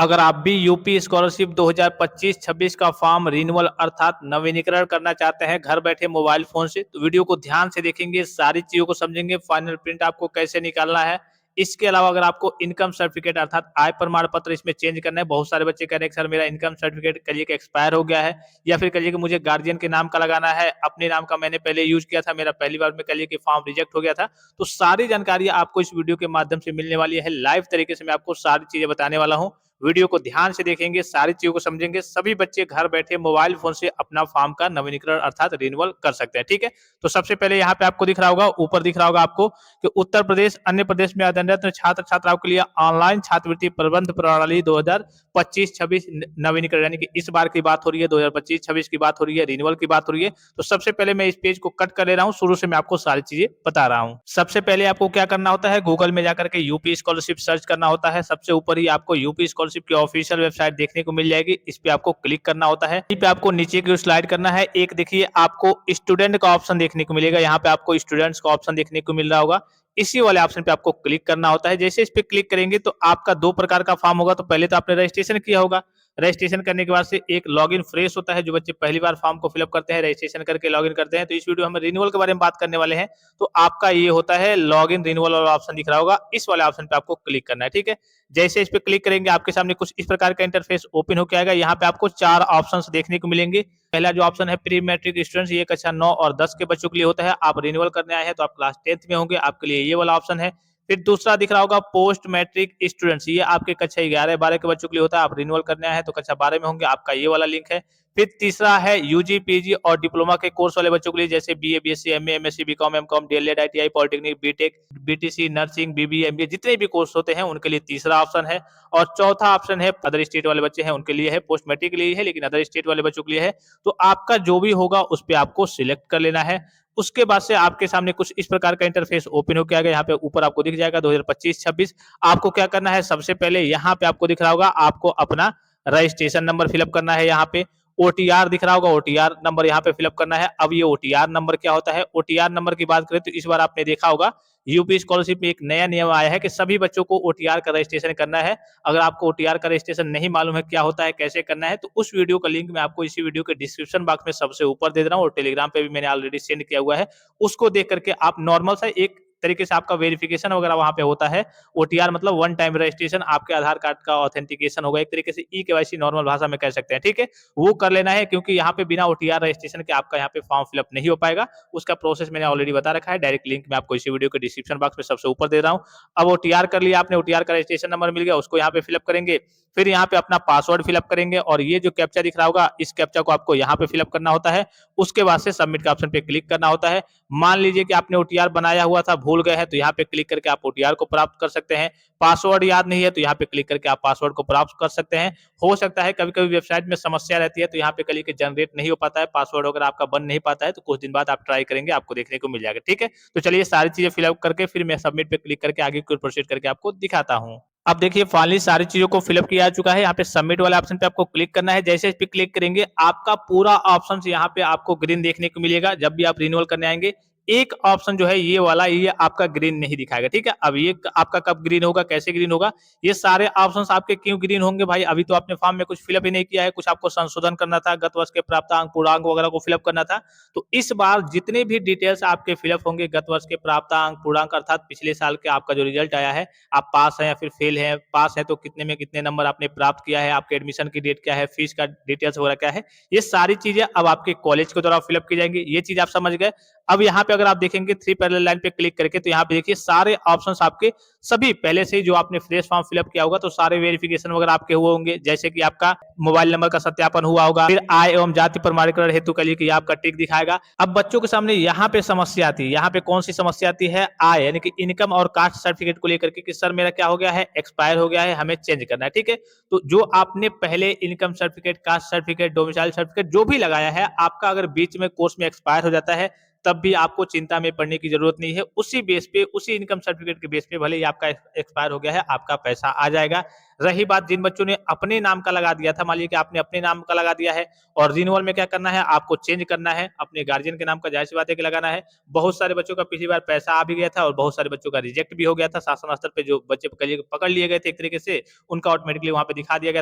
अगर आप भी यूपी स्कॉलरशिप 2025-26 का फॉर्म रिन्यूअल अर्थात नवीनीकरण करना चाहते हैं घर बैठे मोबाइल फोन से, तो वीडियो को ध्यान से देखेंगे, सारी चीजों को समझेंगे, फाइनल प्रिंट आपको कैसे निकालना है। इसके अलावा अगर आपको इनकम सर्टिफिकेट अर्थात आय प्रमाण पत्र इसमें चेंज करना है, बहुत सारे बच्चे कह रहे हैं कि सर मेरा इनकम सर्टिफिकेट कहिए कि एक्सपायर हो गया है, या फिर कहिए कि मुझे गार्जियन के नाम का लगाना है, अपने नाम का मैंने पहले यूज किया था, मेरा पहली बार में कहिए कि फॉर्म रिजेक्ट हो गया था। तो सारी जानकारी आपको इस वीडियो के माध्यम से मिलने वाली है, लाइव तरीके से मैं आपको सारी चीजें बताने वाला हूँ। वीडियो को ध्यान से देखेंगे, सारी चीजों को समझेंगे, सभी बच्चे घर बैठे मोबाइल फोन से अपना फॉर्म का नवीनीकरण अर्थात रिन्यूअल कर सकते हैं। ठीक है, तो सबसे पहले यहाँ पे आपको दिख रहा होगा, ऊपर दिख रहा होगा आपको कि उत्तर प्रदेश अन्य प्रदेश में अध्ययनरत छात्र छात्राओं के लिए ऑनलाइन छात्रवृत्ति प्रबंध प्रणाली 2025-26 नवीनीकरण, यानी कि इस बार की बात हो रही है, 2025-26 की बात हो रही है, रिन्यूअल की बात हो रही है। तो सबसे पहले मैं इस पेज को कट कर ले रहा हूँ, शुरू से मैं आपको सारी चीजें बता रहा हूँ। सबसे पहले आपको क्या करना होता है, गूगल में जाकर के यूपी स्कॉलरशिप सर्च करना होता है। सबसे ऊपर ही आपको यूपी स्कॉलरशिप की ऑफिशियल वेबसाइट देखने को मिल जाएगी, इस पे आपको क्लिक करना होता है। इस पे आपको नीचे की ओर स्लाइड करना है, एक देखिए आपको स्टूडेंट का ऑप्शन देखने को मिलेगा, यहाँ पे आपको स्टूडेंट्स का ऑप्शन देखने को मिल रहा होगा, इसी वाले ऑप्शन पे आपको क्लिक करना होता है। जैसे इस पे क्लिक करेंगे तो आपका दो प्रकार का फॉर्म होगा, तो पहले तो आपने रजिस्ट्रेशन किया होगा, रजिस्ट्रेशन करने के बाद से एक लॉगिन फ्रेश होता है, जो बच्चे पहली बार फॉर्म को फिलअप करते हैं, रजिस्ट्रेशन करके लॉगिन करते हैं। तो इस वीडियो में हम रिन्यूअल के बारे में बात करने वाले हैं, तो आपका ये होता है लॉगिन रिन्यूअल वाला ऑप्शन दिख रहा होगा, इस वाले ऑप्शन पे आपको क्लिक करना है। ठीक है, जैसे इस पे क्लिक करेंगे आपके सामने कुछ इस प्रकार का इंटरफेस ओपन होकर आएगा। यहाँ पे आपको चार ऑप्शंस देखने को मिलेंगे। पहला जो ऑप्शन है प्री मैट्रिक स्टूडेंट्स, ये कक्षा 9 और 10 के बच्चों के लिए होता है। आप रिन्यूअल करने आए हैं तो आप क्लास 10th में होंगे, आपके लिए ये वाला ऑप्शन है। फिर दूसरा दिख रहा होगा पोस्ट मैट्रिक स्टूडेंट्स, ये आपके कक्षा 11-12 के बच्चों के लिए होता है। आप रिन्यूअल करने आए हैं तो कक्षा 12 में होंगे, आपका ये वाला लिंक है। फिर तीसरा है यूजी पीजी और डिप्लोमा के कोर्स वाले बच्चों के लिए, जैसे BA BSc MA MSc BCom MCom DElEd ITI polytechnic BTech BTC nursing BBA MBA जितने भी कोर्स होते हैं उनके लिए तीसरा ऑप्शन है। और चौथा ऑप्शन है अदर स्टेट वाले बच्चे हैं उनके लिए है, पोस्ट मैट्रिक के लिए है लेकिन अदर स्टेट वाले बच्चों के लिए है। तो आपका जो भी होगा उस पर आपको सिलेक्ट कर लेना है। उसके बाद से आपके सामने कुछ इस प्रकार का इंटरफेस ओपन होकर आ गया। यहाँ पे ऊपर आपको दिख जाएगा 2025-26। आपको क्या करना है, सबसे पहले यहाँ पे आपको दिख रहा होगा, आपको अपना रजिस्ट्रेशन नंबर फिलअप करना है। यहाँ पे ओटीआर दिख रहा होगा, ओटीआर नंबर यहाँ पे फिलअप करना है। अब ये ओटीआर नंबर क्या होता है, ओटीआर नंबर की बात करें तो इस बार आपने देखा होगा यूपी स्कॉलरशिप में एक नया नियम आया है कि सभी बच्चों को ओटीआर का रजिस्ट्रेशन करना है। अगर आपको ओटीआर का रजिस्ट्रेशन नहीं मालूम है क्या होता है कैसे करना है, तो उस वीडियो का लिंक मैं आपको इसी वीडियो के डिस्क्रिप्शन बॉक्स में सबसे ऊपर दे रहा हूँ, और टेलीग्राम पे भी मैंने ऑलरेडी सेंड किया हुआ है। उसको देख करके आप नॉर्मल सा एक तरीके से आपका वेरिफिकेशन वगैरह वहां पे होता है। ओटीआर मतलब वन टाइम रजिस्ट्रेशन, आपके आधार कार्ड का ऑथेंटिकेशन होगा, एक तरीके से ई केवाईसी नॉर्मल भाषा में कह सकते हैं। ठीक है, वो कर लेना है, क्योंकि यहाँ पे बिना ओटीआर रजिस्ट्रेशन के आपका यहाँ पे फॉर्म फिलअप नहीं हो पाएगा। उसका प्रोसेस मैंने ऑलरेडी बता रखा है, डायरेक्ट लिंक मैं आपको इसी वीडियो के डिस्क्रिप्शन बॉक्स में सबसे ऊपर दे रहा हूँ। अब ओटीआर कर लिया आपने, ओटीआर का रजिस्ट्रेशन नंबर मिल गया, उसको यहाँ पे फिलअप करेंगे। फिर यहाँ पे अपना पासवर्ड फिलअप करेंगे, और ये जो कैप्चा दिख रहा होगा इस कैप्चा को आपको यहाँ पे फिलअप करना होता है। उसके बाद से सबमिट का ऑप्शन पे क्लिक करना होता है। मान लीजिए कि आपने ओटीआर बनाया हुआ था, भूल गए हैं, तो यहाँ पे क्लिक करके आप ओटीआर को प्राप्त कर सकते हैं। पासवर्ड याद नहीं है तो यहाँ पे क्लिक करके आप पासवर्ड को प्राप्त कर सकते हैं। हो सकता है कभी कभी वेबसाइट में समस्या रहती है, तो यहाँ पे क्लिक जनरेट नहीं हो पाता है, पासवर्ड अगर आपका बन नहीं पाता है, तो कुछ दिन बाद आप ट्राई करेंगे, आपको देखने को मिल जाएगा। ठीक है, तो चलिए सारी चीजें फिलअप करके फिर मैं सबमिट पे क्लिक करके आगे की प्रोसीड करके आपको दिखाता हूँ। अब देखिए फाइनली सारी चीजों को फिलअप किया जा चुका है। यहाँ पे सबमिट वाला ऑप्शन पे आपको क्लिक करना है। जैसे इस पे क्लिक करेंगे आपका पूरा ऑप्शन यहाँ पे आपको ग्रीन देखने को मिलेगा। जब भी आप रिन्यूअल करने आएंगे, एक ऑप्शन जो है ये वाला, ये आपका ग्रीन नहीं दिखाएगा। ठीक है, अब ये आपका कब ग्रीन होगा, कैसे ग्रीन होगा, ये सारे ऑप्शंस आपके क्यों ग्रीन होंगे भाई, अभी तो आपने फॉर्म में कुछ फिलअप ही नहीं किया है, कुछ आपको संशोधन करना था, गत वर्ष के प्राप्तांक पूर्णांक वगैरह को फिलअप करना था। तो इस बार जितने भी डिटेल्स आपके फिलअप होंगे, गत वर्ष के प्राप्तांक पूर्णांक अर्थात पिछले साल के आपका जो रिजल्ट आया है, आप पास है या फिर फेल है, पास है तो कितने में कितने नंबर आपने प्राप्त किया है, आपके एडमिशन की डेट क्या है, फीस का डिटेल्स वगैरह क्या है, ये सारी चीजें अब आपके कॉलेज के द्वारा फिलअप की जाएंगी। ये चीज आप समझ गए। अब यहाँ पे अगर आप देखेंगे थ्री पैरेलल लाइन पे क्लिक करके, तो यहाँ पे देखिए सारे ऑप्शंस आपके सभी पहले से ही जो आपने फ्रेश फॉर्म फिलअप किया होगा, तो सारे वेरिफिकेशन वगैरह आपके हुए होंगे, जैसे कि आपका मोबाइल नंबर का सत्यापन हुआ होगा, फिर आय एवं जाति प्रमाणीकरण हेतु के लिए कि आपका टिक दिखाएगा। अब बच्चों के सामने यहाँ पे समस्या आती है, यहाँ पे कौन सी समस्या आती है, आय यानी कि इनकम और कास्ट सर्टिफिकेट को लेकर के कि सर मेरा क्या हो गया है, एक्सपायर हो गया है, हमें चेंज करना है। ठीक है, तो जो आपने पहले income certificate, caste certificate, domicile certificate जो भी लगाया है, आपका अगर बीच में कोर्स में एक्सपायर हो जाता है, तब भी आपको चिंता में पड़ने की जरूरत नहीं है। उसी बेस पे, उसी इनकम सर्टिफिकेट के बेस पे भले ही आपका एक्सपायर हो गया है, आपका पैसा आ जाएगा। रही बात जिन बच्चों ने अपने नाम का लगा दिया था, मान लीजिए कि आपने अपने नाम का लगा दिया है और रिन्यूअल में क्या करना है, आपको चेंज करना है अपने गार्जियन के नाम का, जाहिर सी बात है कि लगाना है। बहुत सारे बच्चों का पिछली बार पैसा आ भी गया था और बहुत सारे बच्चों का रिजेक्ट भी हो गया था। शासन स्तर पे जो बच्चे पकड़ लिए गए थे एक तरीके से, उनका ऑटोमेटिकली वहां पे दिखा दिया गया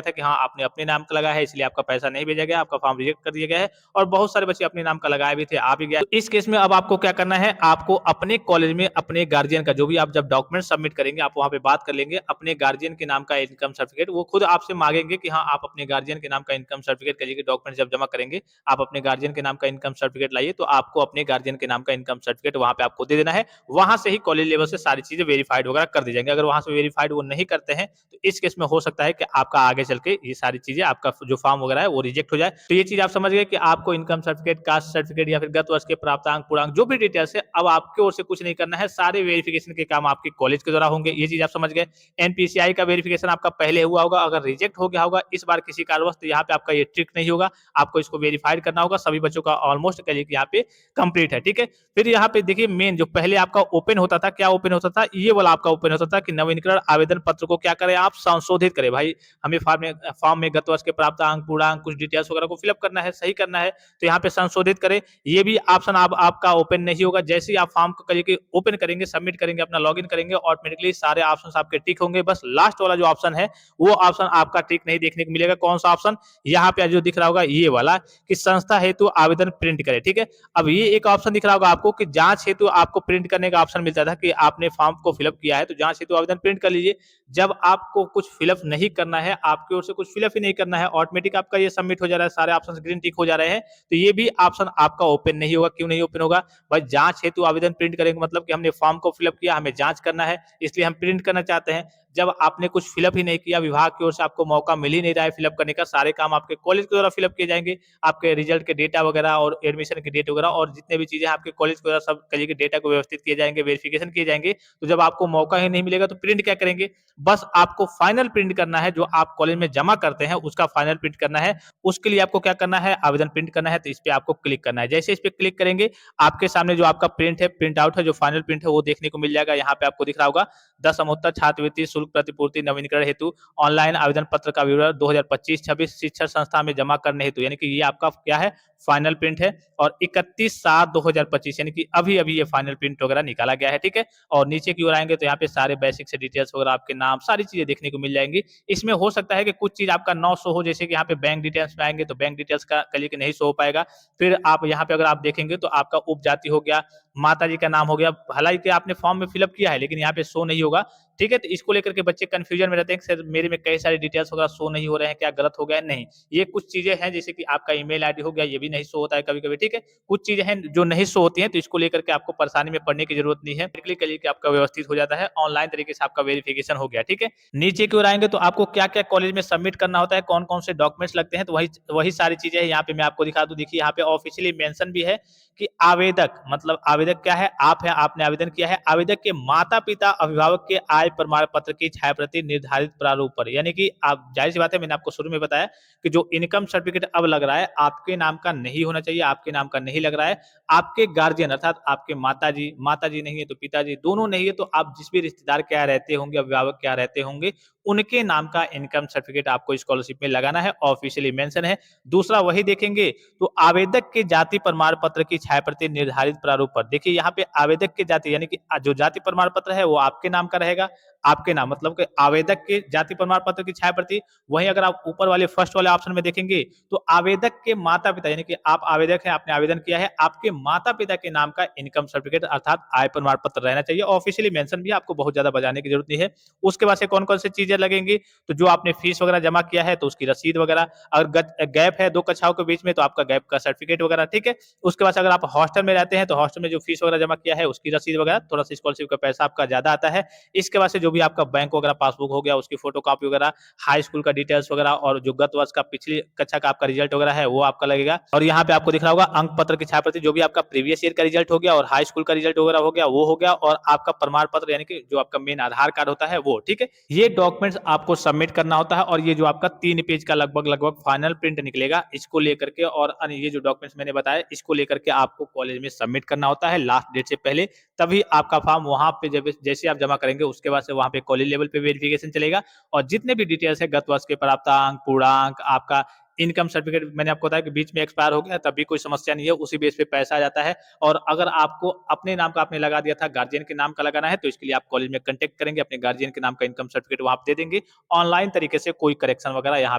था कि हाँ, आपने अपने नाम का लगाया है, इसलिए आपका पैसा नहीं भेजा गया, आपका फॉर्म रिजेक्ट कर दिया गया है। और बहुत सारे बच्चे अपने नाम का लगाए भी थे, आ भी गया। तो इस केस में अब आपको क्या करना है, आपको अपने कॉलेज में अपने गार्जियन का जो भी आप जब डॉक्यूमेंट सबमिट करेंगे, आप वहां पे बात कर लेंगे अपने गार्जियन के नाम का इनकम सर्टिफिकेट। वो खुद आपसे मांगेंगे कि हाँ, आप अपने गार्जियन के नाम का इनकम सर्टिफिकेट करिए। डॉक्यूमेंट जब जमा करेंगे, आप अपने गार्जियन के नाम का इनकम सर्टिफिकेट लाइए, तो आपको अपने गार्जियन के नाम का इनकम सर्टिफिकेट वहां पे आपको दे देना है। वहां से ही कॉलेज लेवल से सारी चीजें वेरीफाइड वगैरह कर दी जाएंगे। अगर वहां से वेरीफाइड वो नहीं करते हैं, तो इस केस में हो सकता है कि आपका आगे चल के ये सारी चीजें, आपका जो फॉर्म वगैरह है वो रिजेक्ट हो जाए। तो ये चीज आप समझ गए कि आपको इनकम सर्टिफिकेट, कास्ट सर्टिफिकेट या फिर गत वर्ष के प्राप्तांक पूर्णांक जो भी डिटेल्स है, अब आपकी ओर से कुछ नहीं करना है। सारे वेरिफिकेशन के काम आपके कॉलेज के द्वारा होंगे। ये चीज आप समझ गए। एनपीसीआई का वेरिफिकेशन आपका पहले हुआ होगा, अगर रिजेक्ट हो गया होगा इस बार किसी कारणवश, तो यहाँ पे आपका ये ट्रिक नहीं होगा। आपको इसको वेरीफाइड करना होगा। सभी बच्चों का ऑलमोस्ट करिए कि यहाँ पे कंप्लीट है, ठीक है। फिर यहाँ पे देखिए मेन जो पहले आपका ओपन होता था, क्या ओपन होता था, ये वाला आपका ओपन होता था कि नवीनीकरण आवेदन पत्र को क्या करें, आप संशोधित करें। भाई हमें फॉर्म में गत वर्ष के प्राप्त अंक, पूर्णांक, कुछ डिटेल्स वगैरह को फिलअप करना है, सही करना है, तो यहाँ पे संशोधित करें। ये भी ऑप्शन आपका ओपन नहीं होगा। जैसे ही आप फॉर्म को करिए ओपन करेंगे, सबमिट करेंगे, अपना लॉगिन करेंगे, ऑटोमेटिकली सारे ऑप्शन आपके टिक होंगे। बस लास्ट वाला जो ऑप्शन है, वो ऑप्शन आपका टिक नहीं देखने को मिलेगा। कौन सा ऑप्शन, यहाँ पे जो दिख रहा होगा ये वाला, कि संस्था हेतु आवेदन प्रिंट करें, ठीक है। अब ये एक ऑप्शन दिख रहा होगा आपको कि जांच हेतु आपको प्रिंट करने का ऑप्शन मिलता था कि आपने फॉर्म को फिलअप किया है तो जांच हेतु आवेदन प्रिंट कर लीजिए। जब आपको कुछ फिलअप नहीं करना है, आपकी ओर से कुछ फिलअप ही नहीं करना है, ऑटोमेटिक आपका ये सबमिट हो जा रहा है, सारे ऑप्शन ग्रीन टिक हो जा रहे हैं, तो ये भी ऑप्शन आपका ओपन नहीं होगा। क्यों नहीं ओपन होगा भाई, जांच हेतु आवेदन प्रिंट करेंगे मतलब कि हमने फॉर्म को फिलअप किया, हमें जांच करना है, इसलिए हम प्रिंट करना चाहते हैं। जब आपने कुछ फिलअप ही नहीं किया, विभाग की ओर से आपको मौका मिल ही नहीं रहा है फिलअप करने का, सारे काम आपके कॉलेज के द्वारा फिलअप किए जाएंगे। आपके रिजल्ट के डेटा वगैरह और एडमिशन के डेट वगैरह और जितने भी चीजें आपके कॉलेज के द्वारा सब करिए के डेटा को व्यवस्थित किए जाएंगे, वेरिफिकेशन किए जाएंगे। तो जब आपको मौका ही नहीं मिलेगा तो प्रिंट क्या करेंगे। बस आपको फाइनल प्रिंट करना है, जो आप कॉलेज में जमा करते हैं उसका फाइनल प्रिंट करना है। उसके लिए आपको क्या करना है, आवेदन प्रिंट करना है, तो इस पे आपको क्लिक करना है। जैसे इस पे क्लिक करेंगे, आपके सामने जो आपका प्रिंट है, प्रिंट आउट है, जो फाइनल प्रिंट है वो देखने को मिल जाएगा। यहाँ पे आपको दिख रहा होगा 10 समोत्तर छात्रवृत्ति शुल्क प्रतिपूर्ति नवीनीकरण हेतु ऑनलाइन आवेदन पत्र का विवरण 2025-26 शिक्षण संस्था में जमा करने हेतु, यानी कि ये आपका क्या है, फाइनल प्रिंट है। और 31/7/2025 यानी कि अभी अभी ये फाइनल प्रिंट वगैरह निकाला गया है, ठीक है। और नीचे की ओर आएंगे तो यहाँ पे सारे बेसिक से डिटेल्स वगैरह, आपके नाम, सारी चीजें देखने को मिल जाएंगी। इसमें हो सकता है कि कुछ चीज आपका ना शो हो, जैसे कि यहाँ पे बैंक डिटेल्स में आएंगे तो बैंक डिटेल्स का क्लिक नहीं शो हो पाएगा। फिर आप यहाँ पे अगर आप देखेंगे तो आपका उपजाति हो गया, माता जी का नाम हो गया, हालांकि आपने फॉर्म में फिलअप किया है लेकिन यहाँ पे शो नहीं होगा, ठीक है। तो इसको लेकर के बच्चे कंफ्यूजन में रहते हैं कि सर मेरे में कई सारे डिटेल्स वगैरह शो नहीं हो रहे हैं, क्या गलत हो गया है। नहीं, ये कुछ चीजें हैं, जैसे कि आपका ईमेल आईडी हो गया, ये भी नहीं शो होता है कभी कभी, ठीक है। कुछ चीजें हैं जो नहीं शो होती हैं, तो इसको लेकर के आपको परेशानी में पड़ने की जरूरत नहीं है। क्लिक करिए कि आपका व्यवस्थित हो जाता है, ऑनलाइन तरीके से आपका वेरिफिकेशन हो गया, ठीक है। नीचे की ओर आएंगे तो आपको क्या क्या कॉलेज में सबमिट करना होता है, कौन कौन से डॉक्यूमेंट्स लगते हैं, तो वही वही सारी चीजें हैं। यहाँ पे मैं आपको दिखा दूं, देखिए यहाँ पे ऑफिशियली मेंशन भी है कि आवेदक, मतलब आवेदक क्या है, आप है, आपने आवेदन किया है, आवेदक के माता पिता अभिभावक के आय प्रमाण पत्र की छायाप्रति निर्धारित प्रारूप पर, यानी कि आप, जाहिर सी बात है, मैंने आपको शुरू में बताया कि जो इनकम सर्टिफिकेट अब लग रहा है आपके नाम का नहीं होना चाहिए, आपके नाम का नहीं लग रहा है, आपके गार्जियन अर्थात आपके माता जी नहीं है तो पिताजी, दोनों नहीं है तो आप जिस भी रिश्तेदार के यहाँ रहते होंगे, अभिभावक के यहाँ रहते होंगे, उनके नाम का इनकम सर्टिफिकेट आपको स्कॉलरशिप में लगाना है, ऑफिशियली मेंशन है। दूसरा वही देखेंगे तो आवेदक के जाति प्रमाण पत्र की छायाप्रति निर्धारित प्रारूप पर, देखिए यहाँ पे आवेदक के जाति, यानी कि जो जाति प्रमाण पत्र है वो आपके नाम का रहेगा, आपके नाम मतलब कि आवेदक के जाति प्रमाण पत्र की छायाप्रति। वहीं अगर आप ऊपर वाले फर्स्ट वाले ऑप्शन में देखेंगे तो आवेदक के माता पिता, यानी कि आप आवेदक है, आपने आवेदन किया है, आपके माता पिता के नाम का इनकम सर्टिफिकेट अर्थात आय प्रमाण पत्र रहना चाहिए, ऑफिशियली मेंशन भी, आपको बहुत ज्यादा बजाने की जरूरत नहीं है। उसके बाद से कौन कौन सी चीजें लगेंगी, तो जो आपने फीस वगैरह जमा किया है तो उसकी रसीद वगैरह, अगर गैप है 2 कक्षाओं के बीच में तो आपका गैप का सर्टिफिकेट वगैरह, ठीक है। उसके बाद अगर आप हॉस्टल में रहते हैं तो हॉस्टल में जो फीस वगैरह जमा किया है उसकी रसीद वगैरह, थोड़ा सा स्कॉलरशिप का पैसा आपका ज्यादा आता है। इसके बाद से जो भी आपका बैंक वगैरह पासबुक हो गया, उसकी फोटो कॉपी वगैरह, हाई स्कूल का डिटेल्स वगैरह और जो गत वर्ष का पिछली कक्षा का आपका रिजल्ट वगैरह है वो आपका लगेगा। और यहाँ पे आपको दिख रहा होगा अंक पत्र की छायाप्रति, जो भी आपका प्रीवियस ईयर का रिजल्ट हो गया और हाई स्कूल का रिजल्ट वगैरह हो गया वो हो गया, और आपका प्रमाण पत्र यानी कि जो आपका मेन आधार कार्ड होता है वो। ठीक है, ये डॉक्यूमेंट्स आपको सबमिट करना होता है और ये जो आपका 3 पेज का लगभग फाइनल प्रिंट निकलेगा, इसको लेकर के और ये जो डॉक्यूमेंट्स मैंने बताया इसको लेकर के आपको कॉलेज में सबमिट करना होता है लास्ट डेट से पहले। तभी आपका फॉर्म वहां पे जब जैसे आप जमा करेंगे उसके बाद से वहां पे कॉलेज लेवल पे वेरिफिकेशन चलेगा, और जितने भी डिटेल्स है गत वर्ष के प्राप्तांक, पूर्णांक, आपका इनकम सर्टिफिकेट, मैंने आपको बताया कि बीच में एक्सपायर हो गया तब भी कोई समस्या नहीं है, उसी बेस पे पैसा आ जाता है। और अगर आपको अपने नाम का आपने लगा दिया था, गार्जियन के नाम का लगाना है, तो इसके लिए आप कॉलेज में कांटेक्ट करेंगे, अपने गार्जियन के नाम का इनकम सर्टिफिकेट वहां आप दे देंगे। ऑनलाइन तरीके से कोई करेक्शन वगैरह यहाँ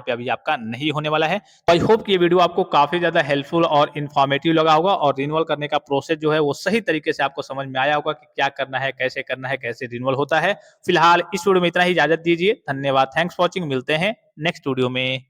पे अभी आपका नहीं होने वाला है। आई होप कि ये वीडियो आपको काफी ज्यादा हेल्पफुल और इन्फॉर्मेटिव लगा होगा, और रिन्यूअल करने का प्रोसेस जो है वो सही तरीके से आपको समझ में आया होगा कि क्या करना है, कैसे रिन्यूअल होता है। फिलहाल इस वीडियो में इतना ही, इजाजत दीजिए, धन्यवाद, थैंक्स फॉर वॉचिंग, मिलते हैं नेक्स्ट वीडियो में।